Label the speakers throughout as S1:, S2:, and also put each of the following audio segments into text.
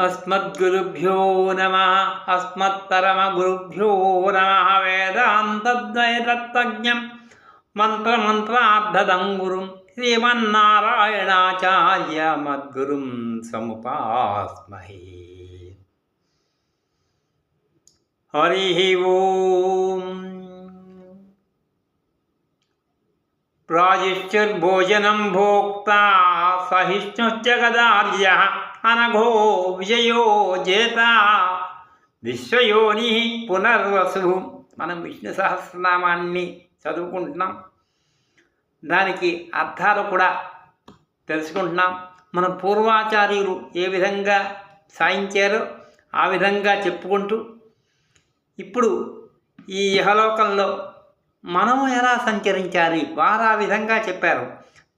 S1: అస్మద్గురుభ్యో నమః. అస్మత్పరమగురుభ్యో నమః. వేదాంతద్వైతత్వజ్ఞం మంత్రమంత్రార్థదం గురుం శ్రీమన్నారాయణాచార్య మద్గురుం సముపాస్మహే. హరి ఓం. ప్రాజిష్ఠుర్భోజనం భోక్తా సహిష్ణుశ్చ గదార్యః అనఘో విజయో జేత విశ్వయోని పునర్వసు. మనం విష్ణు సహస్రనామాన్ని చదువుకుంటున్నాం, దానికి అర్థాలు కూడా తెలుసుకుంటున్నాం. మన పూర్వాచార్యులు ఏ విధంగా సాయించారో ఆ విధంగా చెప్పుకుంటూ ఇప్పుడు ఈ ఇహలోకంలో మనము ఎలా సంచరించాలి వారు ఆ విధంగా చెప్పారు.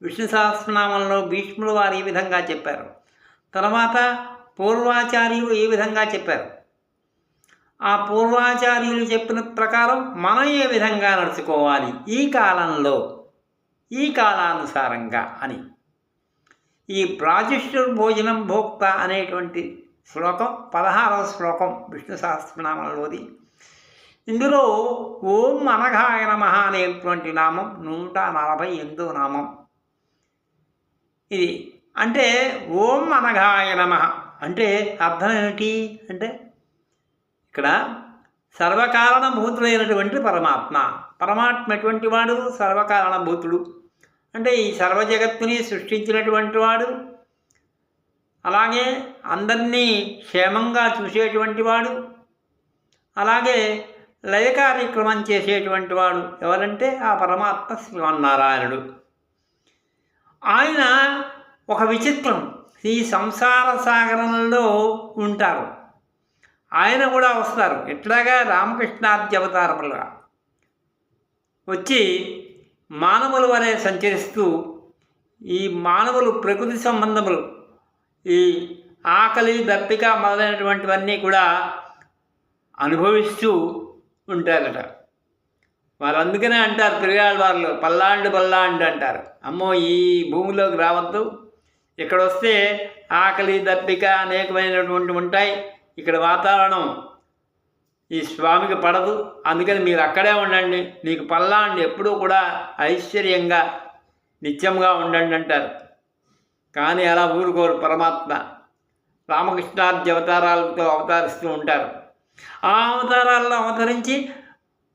S1: విష్ణు సహస్రనామంలో భీష్ములు వారు ఈ విధంగా చెప్పారు. తర్వాత పూర్వాచార్యులు ఏ విధంగా చెప్పారు, ఆ పూర్వాచార్యులు చెప్పిన ప్రకారం మనం ఏ విధంగా నడుచుకోవాలి ఈ కాలంలో, ఈ కాలానుసారంగా అని ఈ ప్రాజిష్ఠుర్ భోజనం భోక్త అనేటువంటి శ్లోకం 16వ శ్లోకం విష్ణు సహస్రనామంలోది. ఇందులో ఓం అనఘాయ నమః అనేటువంటి నామం 148వ నామం. ఇది అంటే ఓం అనఘాయ నమః అంటే అర్థం ఏమిటి అంటే, ఇక్కడ సర్వకారణభూతుడైనటువంటి పరమాత్మ ఎటువంటి వాడు? సర్వకారణభూతుడు అంటే ఈ సర్వజగత్తుని సృష్టించినటువంటి వాడు, అలాగే అందరినీ క్షేమంగా చూసేటువంటి వాడు, అలాగే లయ కార్యక్రమం చేసేటువంటి వాడు. ఎవరంటే ఆ పరమాత్మ శ్రీమన్నారాయణుడు. ఆయన ఒక విచిత్రం, ఈ సంసార సాగరంలో ఉంటారు, ఆయన కూడా వస్తారు. ఎట్లాగా రామకృష్ణాద్య అవతారములుగా వచ్చి మానవుల వలె సంచరిస్తూ ఈ మానవులు ప్రకృతి సంబంధములు, ఈ ఆకలి దప్పిక మొదలైనటువంటివన్నీ కూడా అనుభవిస్తూ ఉంటారట. వారు అందుకనే అంటారు తిరుగాళ్ళవార్లు పల్లాండు అంటారు. అమ్మో ఈ భూమిలోకి రావద్దు, ఇక్కడ వస్తే ఆకలి దప్పిక అనేకమైనటువంటి ఉంటాయి, ఇక్కడ వాతావరణం ఈ స్వామికి పడదు, అందుకని మీరు అక్కడే ఉండండి, మీకు పల్లాండు ఎప్పుడూ కూడా ఐశ్వర్యంగా నిత్యంగా ఉండండి అంటారు. కానీ అలా ఊరుకోరు. పరమాత్మ రామకృష్ణాద్య అవతారాలతో అవతరిస్తూ ఉంటారు. ఆ అవతారాల్లో అవతరించి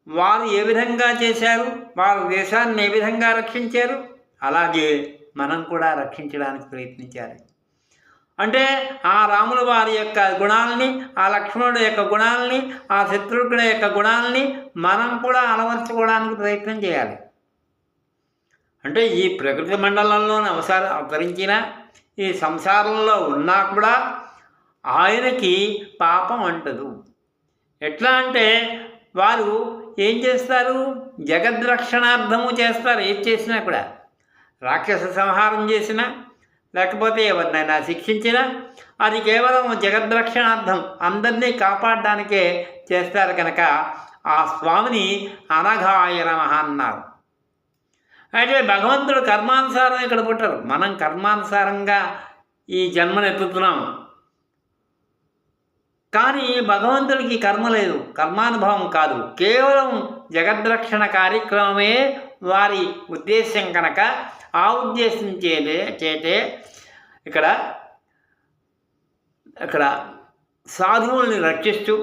S1: వారు ఏ విధంగా చేశారు, వారు దేశాన్ని ఏ విధంగా రక్షించారు, అలాగే మనం కూడా రక్షించడానికి ప్రయత్నించాలి. అంటే ఆ రాముల వారి యొక్క గుణాలని, ఆ లక్ష్మణుడి యొక్క గుణాలని, ఆ శత్రుఘ్నుడి యొక్క గుణాలని మనం కూడా అలవర్చుకోవడానికి ప్రయత్నం చేయాలి. అంటే ఈ ప్రకృతి మండలంలో అవతరించిన ఈ సంసారంలో ఉన్నా కూడా ఆయనకి పాపం అంటదు. ఎట్లా అంటే వారు ఏం చేస్తారు, జగద్రక్షణార్థము చేస్తారు. ఏది చేసినా కూడా, రాక్షస సంహారం చేసినా లేకపోతే ఎవరినైనా శిక్షించినా అది కేవలం జగద్రక్షణార్థం, అందరినీ కాపాడడానికే చేస్తారు. కనుక ఆ స్వామిని అనఘాయ నమః అన్నారు. అయితే భగవంతుడు కర్మానుసారం ఇక్కడ పుట్టరు, మనం కర్మానుసారంగా ఈ జన్మను ఎత్తుతున్నాం. కానీ భగవంతుడికి కర్మ లేదు, కర్మానుభవం కాదు, కేవలం జగద్రక్షణ కార్యక్రమమే వారి ఉద్దేశ్యం. కనుక ఆ ఉద్దేశం చేతే ఇక్కడ సాధువుల్ని రక్షిస్తూ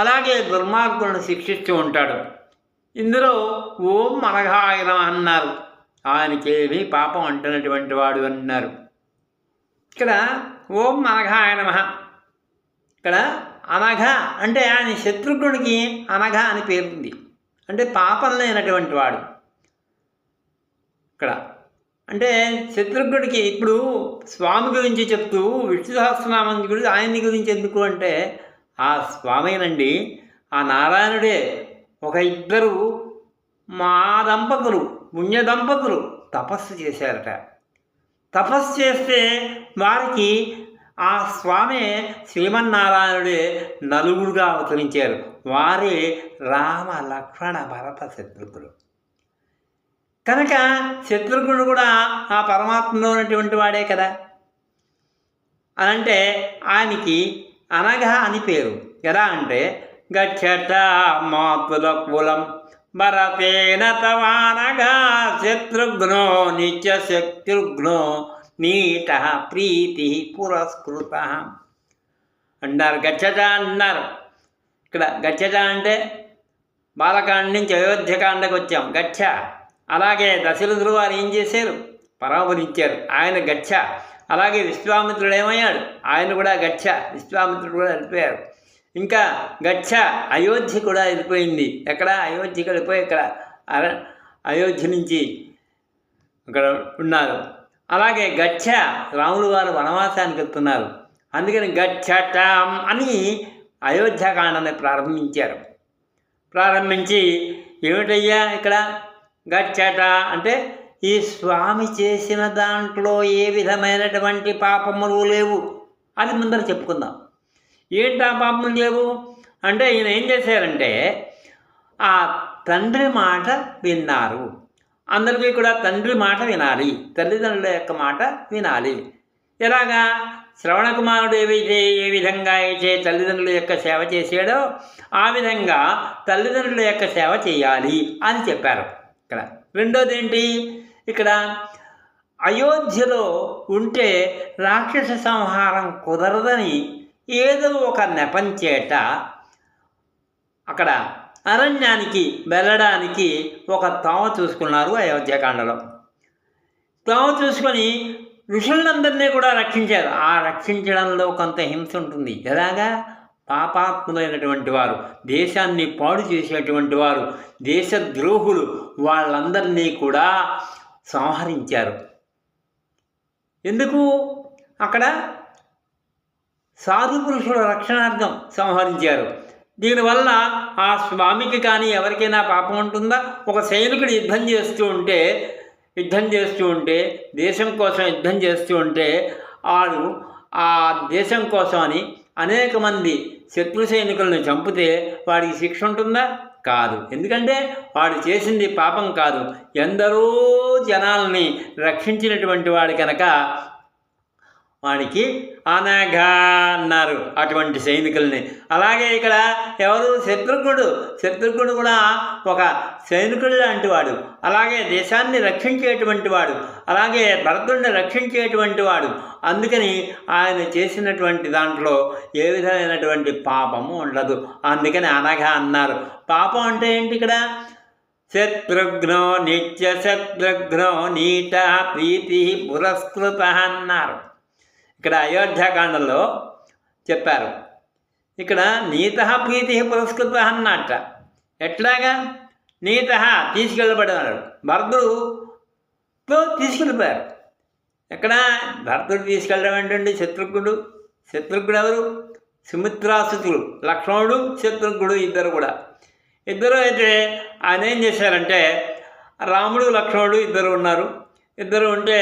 S1: అలాగే దుర్మార్గులను శిక్షిస్తూ ఉంటాడు. ఇందులో ఓం అనఘాయ నమః అన్నారు, ఆయనకేమీ పాపం అంటున్నటువంటి వాడు అన్నారు. ఇక్కడ ఓం అనఘాయ నమః, ఇక్కడ అనఘ అంటే ఆయన శత్రుఘ్నుడికి అనఘ అని పేరుంది, అంటే పాపం లేనటువంటి వాడు. ఇక్కడ అంటే శత్రుఘ్నుడికి ఇప్పుడు స్వామి గురించి చెప్తూ విష్ణు సహస్రనామం గురించి ఆయన్ని గురించి ఎందుకు అంటే, ఆ స్వామేనండి, ఆ నారాయణుడే ఒక ఇద్దరు పుణ్య దంపతులు తపస్సు చేశారట. తపస్సు చేస్తే వారికి ఆ స్వామి శ్రీమన్నారాయణుడే నలుగురుగా అవతరించారు. వారే రామ లక్ష్మణ భరత శత్రుఘ్నుడు. కనుక శత్రుఘ్నుడు కూడా ఆ పరమాత్మలో ఉన్నటువంటి వాడే కదా. అనంటే ఆయనకి అనఘ అని పేరు. ఎలా అంటే గచ్చట మాతుల కులం భరతేన తవానగా శత్రుఘ్నో నిత్య శత్రుఘ్నో నీట ప్రీతి పురస్కృత అన్నారు. గచ్చట అన్నారు. ఇక్కడ గచ్చట అంటే బాలకాండ నుంచి అయోధ్యకాండకు వచ్చాం. గచ్చ. అలాగే దశరథులు వారు ఏం చేశారు? పరామరించారు. ఆయన గచ్చ. అలాగే విశ్వామిత్రుడు ఏమయ్యాడు? ఆయన కూడా గచ్చ. విశ్వామిత్రుడు కూడా వెళ్ళిపోయారు. ఇంకా గచ్చ అయోధ్య కూడా వెళ్ళిపోయింది. ఎక్కడ? అయోధ్యకి వెళ్ళిపోయి ఇక్కడ అయోధ్య నుంచి అక్కడ ఉన్నారు. అలాగే గచ్చ రాములు వారు వనవాసానికి వెళ్తున్నారు. అందుకని గచ్చటం అని అయోధ్యకాండని ప్రారంభించి ఏమిటయ్యా ఇక్కడ గచ్చట అంటే ఈ స్వామి చేసిన దాంట్లో ఏ విధమైనటువంటి పాపములు లేవు అది ముందర చెప్పుకుందాం. ఏంటి ఆ పాపములు లేవు అంటే ఈయన ఏం చేశారంటే ఆ తండ్రి మాట విన్నారు. అందరికీ కూడా తండ్రి మాట వినాలి, తల్లిదండ్రుల యొక్క మాట వినాలి. ఎలాగా? శ్రవణ కుమారుడు ఏ విధంగా అయితే తల్లిదండ్రుల యొక్క సేవ చేశాడో ఆ విధంగా తల్లిదండ్రుల యొక్క సేవ చేయాలి అని చెప్పారు. ఇక్కడ రెండోది ఏంటి? ఇక్కడ అయోధ్యలో ఉంటే రాక్షస సంహారం కుదరదని ఏదో ఒక నెపంచేట అక్కడ అరణ్యానికి వెళ్ళడానికి ఒక తావ చూసుకున్నారు. అయోధ్యకాండలో తావ చూసుకొని ఋషులందరినీ కూడా రక్షించారు. ఆ రక్షించడంలో కొంత హింస ఉంటుంది. ఎలాగా? పాపాత్ములైనటువంటి వారు, దేశాన్ని పాడు చేసేటువంటి వారు, దేశద్రోహులు, వాళ్ళందరినీ కూడా సంహరించారు. ఎందుకు? అక్కడ సాధు పురుషుల రక్షణార్థం సంహరించారు. దీనివల్ల ఆ స్వామికి కానీ ఎవరికైనా పాపం ఉంటుందా? ఒక సైనికుడు యుద్ధం చేస్తూ ఉంటే దేశం కోసం యుద్ధం చేస్తూ ఉంటే వాడు ఆ దేశం కోసం అని అనేక మంది శత్రు సైనికులను చంపితే వాడికి శిక్ష ఉంటుందా? కాదు. ఎందుకంటే వాడు చేసింది పాపం కాదు, ఎందరో జనాల్ని రక్షించినటువంటి వాడు కనుక వాడికి అనఘ అన్నారు అటువంటి సైనికుల్ని. అలాగే ఇక్కడ ఎవరు? శత్రుఘ్నుడు కూడా ఒక సైనికుడు లాంటి వాడు, అలాగే దేశాన్ని రక్షించేటువంటి వాడు, అలాగే భరతుడిని రక్షించేటువంటి వాడు. అందుకని ఆయన చేసినటువంటి దాంట్లో ఏ విధమైనటువంటి పాపము ఉండదు. అందుకని అనఘ అన్నారు. పాపం అంటే ఏంటి? ఇక్కడ శత్రుఘ్నో నిత్య శత్రుఘ్నో నీట ప్రీతి పురస్కృత అన్నారు. ఇక్కడ అయోధ్యకాండంలో చెప్పారు. ఇక్కడ నీత ప్రీతి పురస్కృత అన్నట్ట. ఎట్లాగా? నీత తీసుకెళ్ళబడ్డాడు. భరతుడుతో తీసుకెళ్ళిపోయారు. ఎక్కడ? భరతుడు తీసుకెళ్ళడం ఏంటండి? శత్రుఘ్నుడు ఎవరు? సుమిత్రాసుతులు, లక్ష్మణుడు శత్రుఘ్నుడు ఇద్దరు అయితే ఆయన ఏం చేశారంటే రాముడు లక్ష్మణుడు ఇద్దరు ఉన్నారు. ఇద్దరు ఉంటే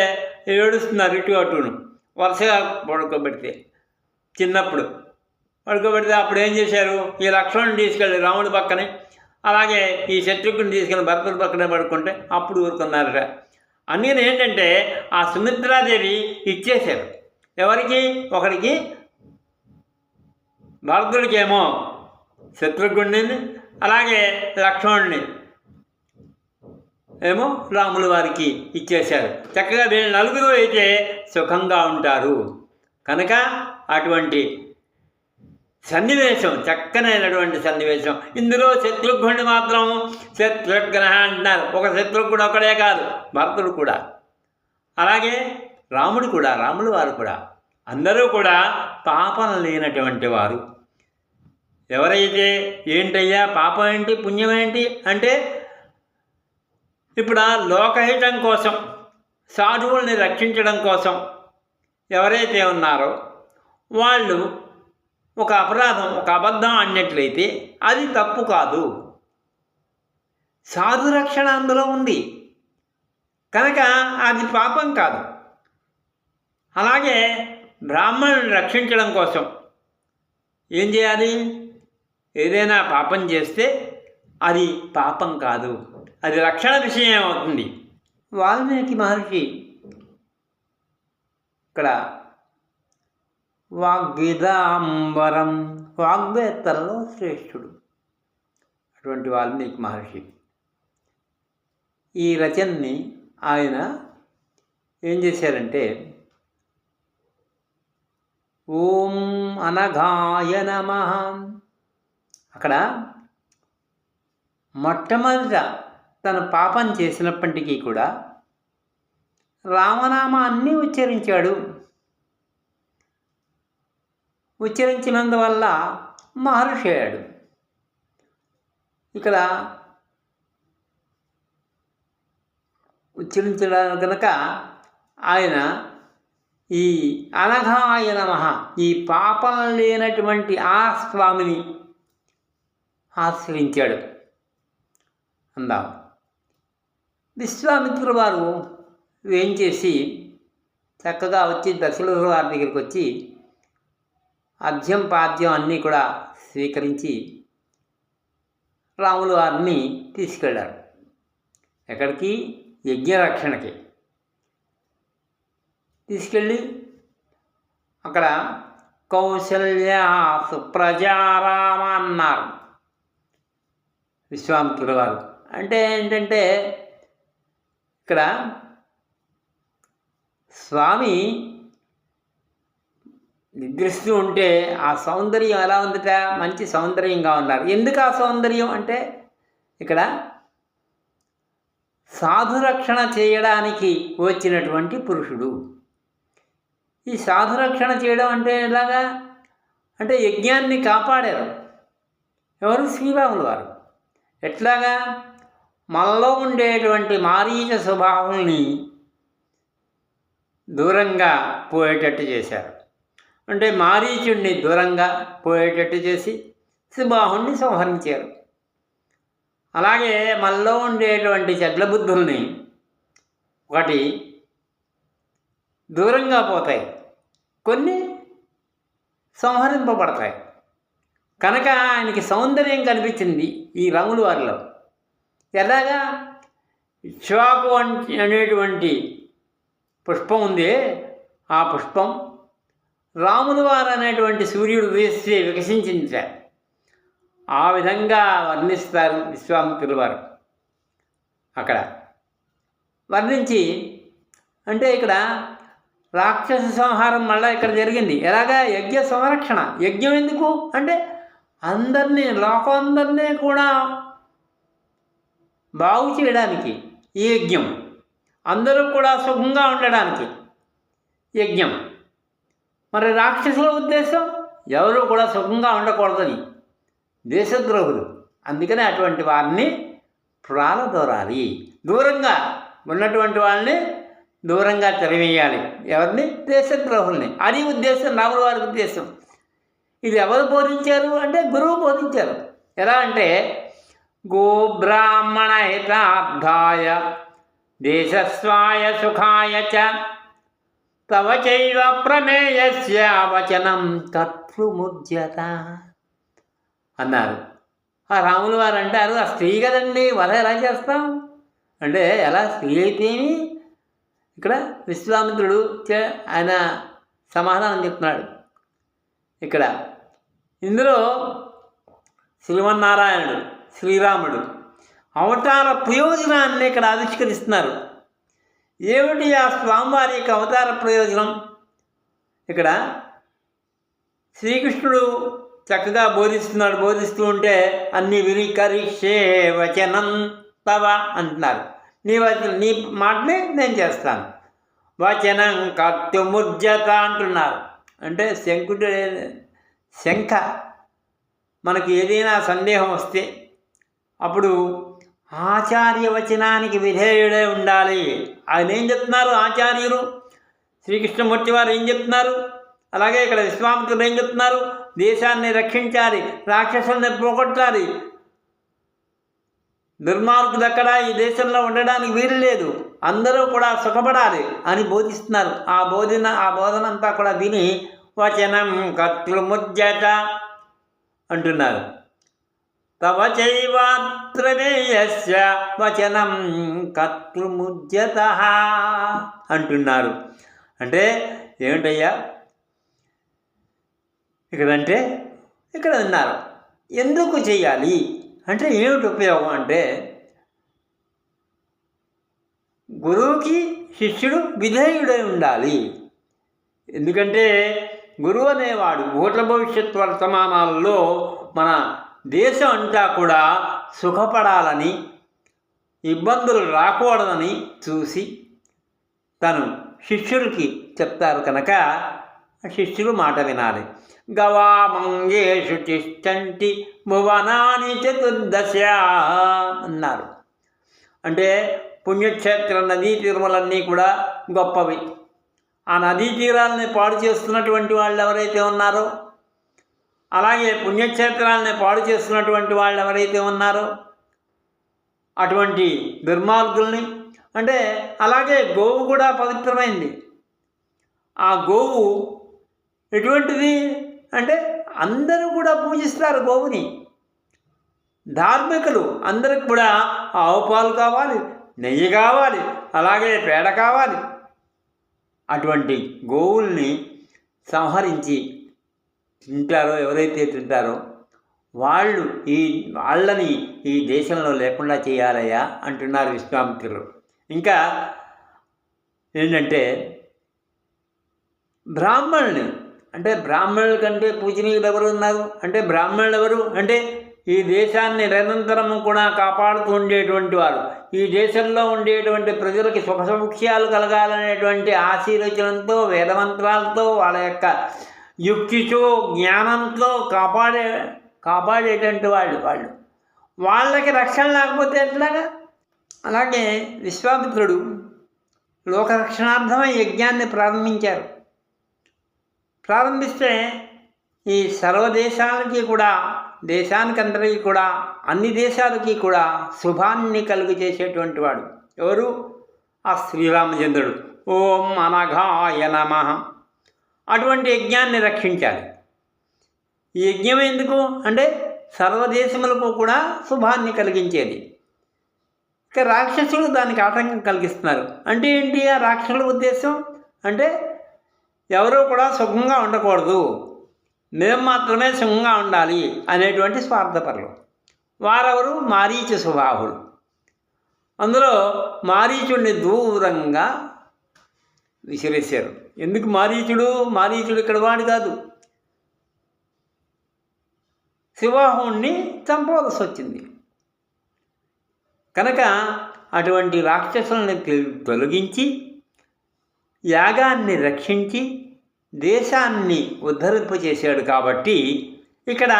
S1: ఏడుస్తున్నారు ఇటు అటును. వరుసగా పడుకోబెడితే చిన్నప్పుడు అప్పుడు ఏం చేశారు? ఈ లక్ష్మణుని తీసుకెళ్ళి రాముడి పక్కనే, అలాగే ఈ శత్రుఘ్నుని తీసుకెళ్ళి భరతుడి పక్కనే పడుకుంటే అప్పుడు ఊరుకున్నారట. అందుకని ఏంటంటే ఆ సుమిత్రాదేవి ఇచ్చేశారు. ఎవరికి? ఒకరికి భరతుడికేమో శత్రుఘ్నుడిని, అలాగే లక్ష్మణుడిని ఏమో రాముల వారికి ఇచ్చేశారు. చక్కగా వీళ్ళు నలుగురు అయితే సుఖంగా ఉంటారు కనుక అటువంటి సన్నివేశం, చక్కనైనటువంటి సన్నివేశం. ఇందులో శత్రుఘ్నుడిని మాత్రం శత్రుఘ్న అంటున్నారు. ఒక శత్రుఘ్నుడు ఒకడే కాదు, భరతుడు కూడా, అలాగే రాముల వారు కూడా అందరూ కూడా పాపం లేనటువంటి వారు. ఎవరైతే ఏంటయ్యా పాపం ఏంటి పుణ్యం ఏంటి అంటే ఇప్పుడు లోకహితం కోసం, సాధువుల్ని రక్షించడం కోసం ఎవరైతే ఉన్నారో వాళ్ళు ఒక అపరాధం, ఒక అబద్ధం అన్నట్లయితే అది తప్పు కాదు. సాధు రక్షణ అందులో ఉంది కనుక అది పాపం కాదు. అలాగే బ్రాహ్మణుని రక్షించడం కోసం ఏం చేయాలి? ఏదైనా పాపం చేస్తే అది పాపం కాదు, అది రక్షణ విషయం అవుతుంది. వాల్మీకి మహర్షి ఇక్కడ వాగ్విదాంబరం, వాగ్వేత్తలలో శ్రేష్ఠుడు అటువంటి వాల్మీకి మహర్షి. ఈ రచనని ఆయన ఏం చేశారంటే, ఓం అనఘాయ నమః, అక్కడ మొట్టమొదట తను పాపం చేసినప్పటికీ కూడా రామనామాన్ని ఉచ్చరించాడు. ఉచ్చరించినందువల్ల మహర్షి అయ్యాడు. ఇక్కడ ఉచ్చరించడం కనుక ఆయన ఈ అనఘాయ నమః, ఈ పాపం లేనటువంటి ఆ స్వామిని ఆశ్రయించాడు అందాం. విశ్వామిత్రుల వారు ఏం చేసి చక్కగా వచ్చి దశరథుల వారి దగ్గరికి వచ్చి అర్ఘ్యం పాద్యం అన్నీ కూడా స్వీకరించి రాముల వారిని తీసుకెళ్ళారు. ఎక్కడికి? యజ్ఞరక్షణకి తీసుకెళ్ళి అక్కడ కౌసల్య సుప్రజారామ అన్నారు విశ్వామిత్రుల వారు. అంటే ఏంటంటే ఇక్కడ స్వామి నిద్రిస్తూ ఉంటే ఆ సౌందర్యం ఎలా ఉందట? మంచి సౌందర్యంగా ఉన్నారు. ఎందుకు ఆ సౌందర్యం అంటే, ఇక్కడ సాధురక్షణ చేయడానికి వచ్చినటువంటి పురుషుడు. ఈ సాధురక్షణ చేయడం అంటే ఎలాగా అంటే యజ్ఞాన్ని కాపాడారు ఎవరు? శ్రీరాములు వారు. ఎట్లాగా? మనలో ఉండేటువంటి మారీచ స్వభావాల్ని దూరంగా పోయేటట్టు చేశారు. అంటే మారీచుడిని దూరంగా పోయేటట్టు చేసి సుబాహుణ్ణి సంహరించారు. అలాగే మనలో ఉండేటువంటి చెడ్ల బుద్ధుల్ని ఒకటి దూరంగా పోతాయి, కొన్ని సంహరింపబడతాయి. కనుక ఆయనకి సౌందర్యం కనిపించింది ఈ రాముల వారిలో. ఎలాగా? ఇక్ష్వాకు అనేటువంటి పుష్పం ఉంది, ఆ పుష్పం రాముల వారు అనేటువంటి సూర్యుడు వేస్తే వికసించింది. ఆ విధంగా వర్ణిస్తారు విశ్వామిత్రుల వారు. అక్కడ వర్ణించి అంటే ఇక్కడ రాక్షస సంహారం మళ్ళీ ఇక్కడ జరిగింది. ఎలాగా? యజ్ఞ సంరక్షణ. యజ్ఞం ఎందుకు అంటే అందరినీ, లోకందరినీ కూడా బాగు చేయడానికి ఈ యజ్ఞం, అందరూ కూడా సుఖంగా ఉండడానికి యజ్ఞం. మరి రాక్షసుల ఉద్దేశం ఎవరు కూడా సుఖంగా ఉండకూడదని, దేశద్రోహులు. అందుకని అటువంటి వారిని ప్రాలదోరాలి, దూరంగా ఉన్నటువంటి వాళ్ళని దూరంగా తరివేయాలి. ఎవరిని? దేశద్రోహుల్ని. అది ఉద్దేశం, రాముల వారి ఉద్దేశం. ఇది ఎవరు బోధించారు అంటే గురువు బోధించారు. ఎలా అంటే గోబ్రాహ్మణ హితార్థాయ దేశస్వాయ సుఖాయ చ తవ చైవ ప్రమేయస్య వచనం కర్తృముద్యత అన్నారు. ఆ రాముల వారు అంటారు, ఆ స్త్రీ కదండి, వధ ఎలా చేస్తాం అంటే ఎలా? స్త్రీ అయితేమి? ఇక్కడ విశ్వామిత్రుడు ఆయన సమాధానం చెప్తున్నాడు. ఇక్కడ ఇందులో శ్రీమన్నారాయణుడు, శ్రీరాముడు అవతార ప్రయోజనాన్ని ఇక్కడ ఆవిష్కరిస్తున్నారు. ఏమిటి ఆ స్వామివారి యొక్క అవతార ప్రయోజనం? ఇక్కడ శ్రీకృష్ణుడు చక్కగా బోధిస్తున్నాడు. బోధిస్తూ ఉంటే అన్ని విరికరిషే వచనం తవ అంటున్నారు. నీ మాటని నేను చేస్తాను. వచనం కర్తుముద్యత అంటున్నారు. అంటే శంఖ మనకి ఏదైనా సందేహం వస్తే అప్పుడు ఆచార్య వచనానికి విధేయుడే ఉండాలి. ఆయన ఏం చెప్తున్నారు? ఆచార్యులు శ్రీకృష్ణమూర్తి వారు ఏం చెప్తున్నారు? అలాగే ఇక్కడ విశ్వామిత్రుడు ఏం చెప్తున్నారు? దేశాన్ని రక్షించాలి, రాక్షసుల్ని పోగొట్టాలి, దుర్మార్గులు అక్కడ ఈ దేశంలో ఉండడానికి వీలు లేదు, అందరూ కూడా సుఖపడాలి అని బోధిస్తున్నారు. ఆ బోధన అంతా కూడా విని వచనం కర్తృముద్యత అంటున్నారు. తవ చైవాత్రమేయస్య వచనం కర్తృముద్యత అంటున్నారు. అంటే ఏమిటయ్యా? ఇక్కడంటే ఇక్కడ అన్నారు. ఎందుకు చేయాలి అంటే ఏమిటి ఉపయోగం అంటే, గురువుకి శిష్యుడు విధేయుడై ఉండాలి. ఎందుకంటే గురువు అనేవాడు భూత భవిష్యత్ వర్తమానాల్లో మన దేశం అంతా కూడా సుఖపడాలని, ఇబ్బందులు రాకూడదని చూసి తను శిష్యుడికి చెప్తారు కనుక శిష్యులు మాట వినాలి. గవామంగేషు తిష్టంతి భువనాని చతుర్దశ అన్నారు. అంటే పుణ్యక్షేత్ర నదీ తీరములన్నీ కూడా గొప్పవి. ఆ నదీ తీరాలని పాడు చేస్తున్నటువంటి వాళ్ళు ఎవరైతే ఉన్నారో, అలాగే పుణ్యక్షేత్రాలని పాడు చేస్తున్నటువంటి వాళ్ళు ఎవరైతే ఉన్నారో అటువంటి దుర్మార్గుల్ని, అంటే అలాగే గోవు కూడా పవిత్రమైంది. ఆ గోవు ఎటువంటిది అంటే అందరూ కూడా పూజిస్తారు గోవుని. ధార్మికులు అందరికి కూడా ఆవు పాలు కావాలి, నెయ్యి కావాలి, అలాగే పేడ కావాలి. అటువంటి గోవుల్ని సంహరించి తింటారో, ఎవరైతే తింటారో వాళ్ళని ఈ దేశంలో లేకుండా చేయాలయ్యా అంటున్నారు విశ్వామిత్రులు. ఇంకా ఏంటంటే బ్రాహ్మణుని, అంటే బ్రాహ్మణుల కంటే పూజనీయులు ఎవరు ఉన్నారు అంటే, బ్రాహ్మణులు ఎవరు అంటే ఈ దేశాన్ని నిరంతరము కూడా కాపాడుతూ ఉండేటువంటి వారు, ఈ దేశంలో ఉండేటువంటి ప్రజలకి సుఖ సౌఖ్యాలు కలగాలనేటువంటి ఆశీర్వచనంతో, వేదమంత్రాలతో, వాళ్ళ యొక్క యుక్తితో, జ్ఞానంతో కాపాడేటువంటి వాళ్ళు వాళ్ళకి రక్షణ లేకపోతే ఎట్లాగా? అలాగే విశ్వామిత్రుడు లోకరక్షణార్థమై యజ్ఞాన్ని ప్రారంభించారు. ప్రారంభిస్తే ఈ సర్వదేశాలకి కూడా, దేశానికందరికీ కూడా, అన్ని దేశాలకి కూడా శుభాన్ని కలుగు చేసేటువంటి వాడు ఎవరు? ఆ శ్రీరామచంద్రుడు. ఓం అనఘాయ నమః. అటువంటి యజ్ఞాన్ని రక్షించాలి. ఈ యజ్ఞం ఎందుకు అంటే సర్వదేశములకు కూడా శుభాన్ని కలిగించేది. ఇక రాక్షసులు దానికి ఆటంకం కలిగిస్తున్నారు. అంటే ఏంటి ఆ రాక్షసుల ఉద్దేశం అంటే, ఎవరూ కూడా సుఖంగా ఉండకూడదు, మేము మాత్రమే సుఖంగా ఉండాలి అనేటువంటి స్వార్థపరులు. వారెవరు? మారీచ స్వభావులు. అందులో మారీచుడిని దూరంగా విసిరేశారు. ఎందుకు మారీచుడు ఇక్కడ వాడు కాదు, శివాహుణ్ణి చంపవలసి వచ్చింది. కనుక అటువంటి రాక్షసుల్ని తొలగించి యాగాన్ని రక్షించి దేశాన్ని ఉద్ధరింపచేశాడు. కాబట్టి ఇక్కడ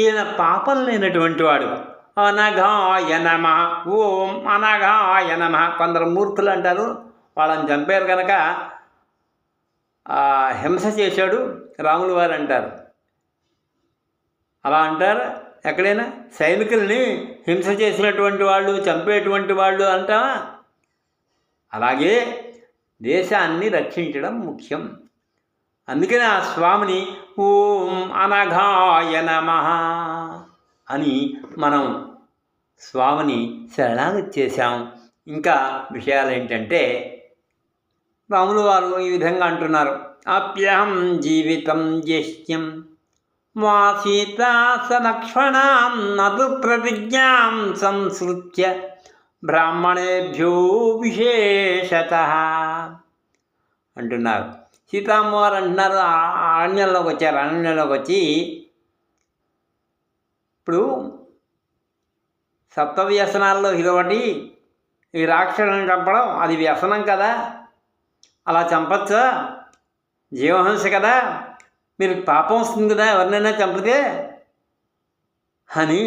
S1: ఈయన పాపం లేనటువంటి వాడు. అనఘాయ నమః, ఓం అనఘాయ నమః. కొందరు మూర్ఖులు అంటారు, వాళ్ళని చంపారు కనుక హింస చేశాడు రాములు వారు అంటారు. అలా అంటారు ఎక్కడైనా? సైనికుల్ని హింస చేసినటువంటి వాళ్ళు, చంపేటువంటి వాళ్ళు అంటావా? అలాగే దేశాన్ని రక్షించడం ముఖ్యం. అందుకని ఆ స్వామిని ఓం అనఘాయ నమః అని మనం స్వామిని శరణాగతి చేశాం. ఇంకా విషయాలు ఏంటంటే, రాములు వారు ఈ విధంగా అంటున్నారు. అప్యహం జీవితం జ్యేష్ఠ్యం మా సీతా సలక్ష్మణాం నదు ప్రతిజ్ఞాం సంస్కృత్య బ్రాహ్మణేభ్యో విశేషతః అంటున్నారు. సీతామ్మవారు అంటున్నారు, అరణ్యంలోకి వచ్చారు. అరణ్యంలోకి వచ్చి ఇప్పుడు సప్తవ్యసనాల్లో ఇదొకటి, ఈ రాక్షసులను చంపడం అది వ్యసనం కదా, అలా చంపచ్చా? జీవహింస కదా, మీరు పాపం వస్తుంది కదా ఎవరినైనా చంపితే అని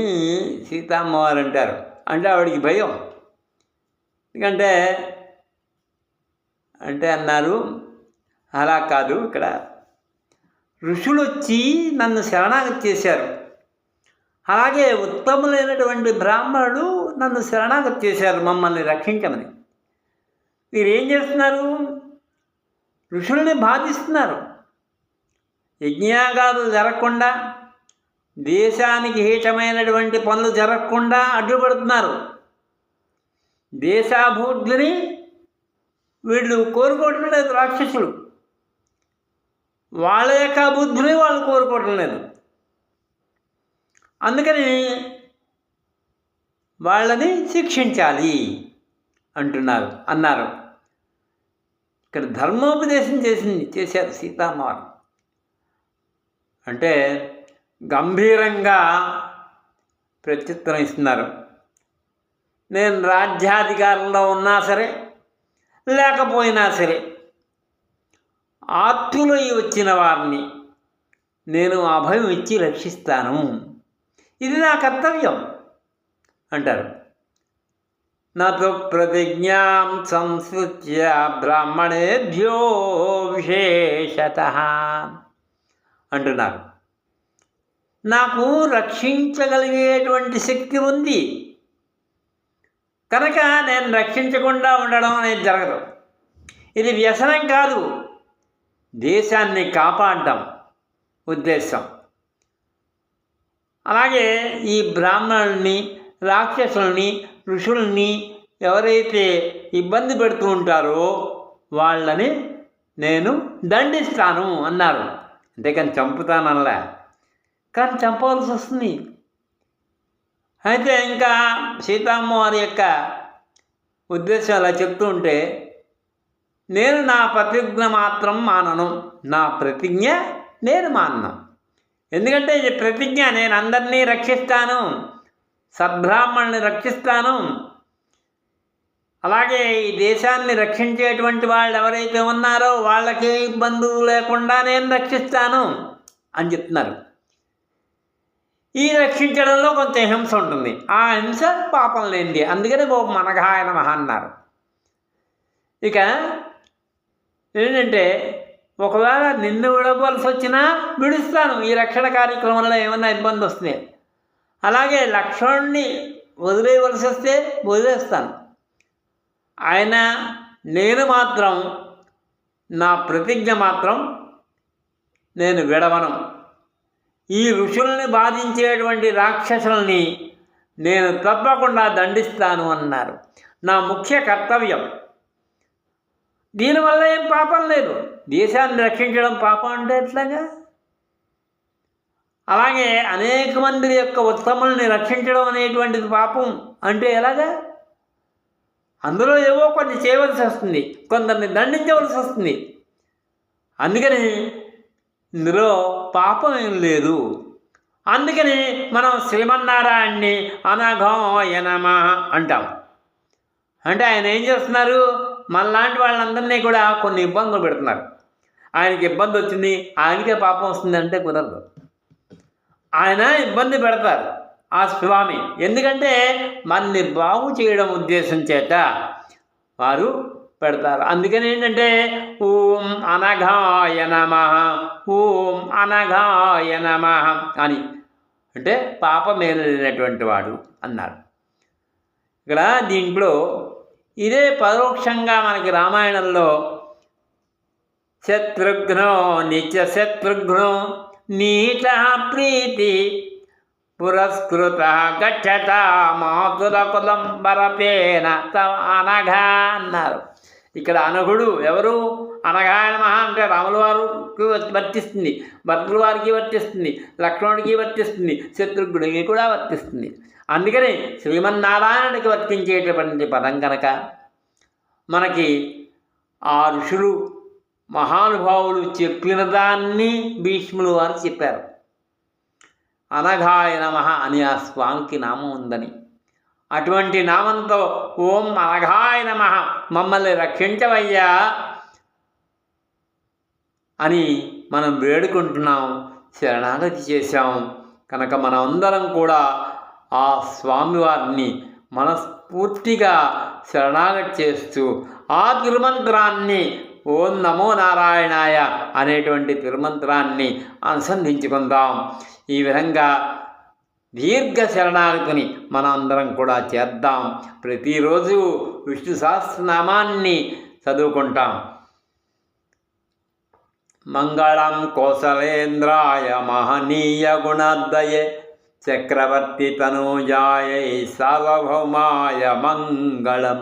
S1: సీతామ్మవారు అంటారు. అంటే ఆవిడికి భయం. ఎందుకంటే అన్నారు, అలా కాదు, ఇక్కడ ఋషులు వచ్చి నన్ను శరణాగతి చేశారు, అలాగే ఉత్తములైనటువంటి బ్రాహ్మణులు నన్ను శరణాగతి చేశారు మమ్మల్ని రక్షించమని. మీరేం చేస్తున్నారు? ఋషుల్ని బాధిస్తున్నారు. యజ్ఞయాగాలు జరగకుండా, దేశానికి హితమైనటువంటి పనులు జరగకుండా అడ్డుపడుతున్నారు. దేశాభివృద్ధిని వీళ్ళు కోరుకోవట్లేదు రాక్షసులు. వాళ్ళ యొక్క బుద్ధిని వాళ్ళు కోరుకోవటం లేదు. అందుకని వాళ్ళని శిక్షించాలి అన్నారు. ఇక్కడ ధర్మోపదేశం చేశారు సీతామ్మవారు. అంటే గంభీరంగా ప్రత్యుత్తరం ఇస్తున్నారు. నేను రాజ్యాధికారంలో ఉన్నా సరే లేకపోయినా సరే ఆర్తులై వచ్చిన వారిని నేను అభయం ఇచ్చి రక్షిస్తాను. ఇది నా కర్తవ్యం అంటారు. నాతో ప్రతిజ్ఞాం సంస్కృత్య బ్రాహ్మణేభ్యో విశేషతః అంటున్నారు. నాకు రక్షించగలిగేటువంటి శక్తి ఉంది కనుక నేను రక్షించకుండా ఉండడం అనేది జరగదు. ఇది వ్యసనం కాదు, దేశాన్ని కాపాడడం ఉద్దేశం. అలాగే ఈ బ్రాహ్మణుల్ని, రాక్షసుల్ని, ఋషుల్ని ఎవరైతే ఇబ్బంది పెడుతూ ఉంటారో వాళ్ళని నేను దండిస్తాను అన్నారు. అంతేకాని చంపుతానల్లా, కానీ చంపవలసి వస్తుంది. అయితే ఇంకా సీతమ్మవారి యొక్క ఉద్దేశం అలా చెప్తూ ఉంటే, నేను నా ప్రతిజ్ఞ మాత్రం మానను, నా ప్రతిజ్ఞ నేను మానను. ఎందుకంటే ఇది ప్రతిజ్ఞ, నేను అందరినీ రక్షిస్తాను, సద్బ్రాహ్మణుని రక్షిస్తాను, అలాగే ఈ దేశాన్ని రక్షించేటువంటి వాళ్ళు ఎవరైతే ఉన్నారో వాళ్ళకే ఇబ్బందులు లేకుండా నేను రక్షిస్తాను అని చెప్తున్నారు. ఈ రక్షించడంలో కొంత హింస ఉంటుంది. ఆ హింస పాపం లేనిది, అందుకని మనఘాయ నమః అన్నారు. ఇక ఏంటంటే ఒకవేళ నిన్ను విడవలసి వచ్చినా విడుస్తాను, ఈ రక్షణ కార్యక్రమంలో ఏమన్నా ఇబ్బంది వస్తే. అలాగే లక్ష్మణుడిని వదిలేయవలసి వస్తే వదిలేస్తాను. ఆయన నేను మాత్రం నా ప్రతిజ్ఞ మాత్రం నేను విడవను. ఈ ఋషుల్ని బాధించేటువంటి రాక్షసుల్ని నేను తప్పకుండా దండిస్తాను అన్నారు. నా ముఖ్య కర్తవ్యం. దీనివల్ల ఏం పాపం లేదు. దేశాన్ని రక్షించడం పాపం అంటే ఎట్లాగా? అలాగే అనేక మంది యొక్క ఉత్తముల్ని రక్షించడం అనేటువంటిది పాపం అంటే ఎలాగా? అందులో ఏవో కొన్ని చేయవలసి వస్తుంది, కొందరిని దండించవలసి వస్తుంది. అందుకని ఇందులో పాపం ఏం లేదు. అందుకని మనం శ్రీమన్నారాయణ్ణి అనఘాయ నమః అంటాం. అంటే ఆయన ఏం చేస్తున్నారు? మనలాంటి వాళ్ళందరినీ కూడా కొన్ని ఇబ్బందులు పెడుతున్నారు. ఆయనకి ఇబ్బంది వచ్చింది, ఆయనకే పాపం వస్తుంది అంటే కుదరదు. ఆయన ఇబ్బంది పెడతారు ఆ స్వామి, ఎందుకంటే మనని బాగు చేయడం ఉద్దేశం చేత వారు పెడతారు. అందుకని ఏంటంటే ఓం అనఘాయ నమః, ఓం అనఘాయ నమః అని అంటే పాపమేలినటువంటి వాడు అన్నారు. ఇక్కడ దీంట్లో ఇదే పరోక్షంగా మనకి రామాయణంలో శత్రుఘ్నో నిత్య శత్రుఘ్నో నీత ప్రీతి పురస్కృత గచ్చత మాతుల కులంబరపేన అనఘ అన్నారు. ఇక్కడ అనఘుడు ఎవరు? అనఘాయ నమః అంటే రాముల వారికి వర్తిస్తుంది, భర్తృ వారికి వర్తిస్తుంది, లక్ష్మణుడికి వర్తిస్తుంది, శత్రుఘ్నుడికి కూడా వర్తిస్తుంది. అందుకని శ్రీమన్నారాయణుడికి వర్తించేటువంటి పదం కనుక మనకి ఆ ఋషులు మహానుభావులు చెప్పిన దాన్ని భీష్ములు వారు చెప్పారు. అనఘాయ నమః అని ఆ స్వామికి నామం ఉందని, అటువంటి నామంతో ఓం అనఘాయ నమః మమ్మల్ని రక్షించవయ్యా అని మనం వేడుకుంటున్నాం, శరణాగతి చేశాం. కనుక మనం అందరం కూడా ఆ స్వామివారిని మనస్ఫూర్తిగా శరణాగతి చేస్తూ ఆ తిరుమంత్రాన్ని ఓం నమో నారాయణాయ అనేటువంటి తిరుమంత్రాన్ని అనుసంధించుకుందాం. ఈ విధంగా దీర్ఘ శరణాగతిని మనం అందరం కూడా చేద్దాం. ప్రతిరోజు విష్ణు సహస్రనామాన్ని చదువుకుంటాం. మంగళం కౌసలేంద్రాయ మహనీయ గుణాద్దయే చక్రవర్తి తనూజాయ సార్వభౌమాయ మంగళం.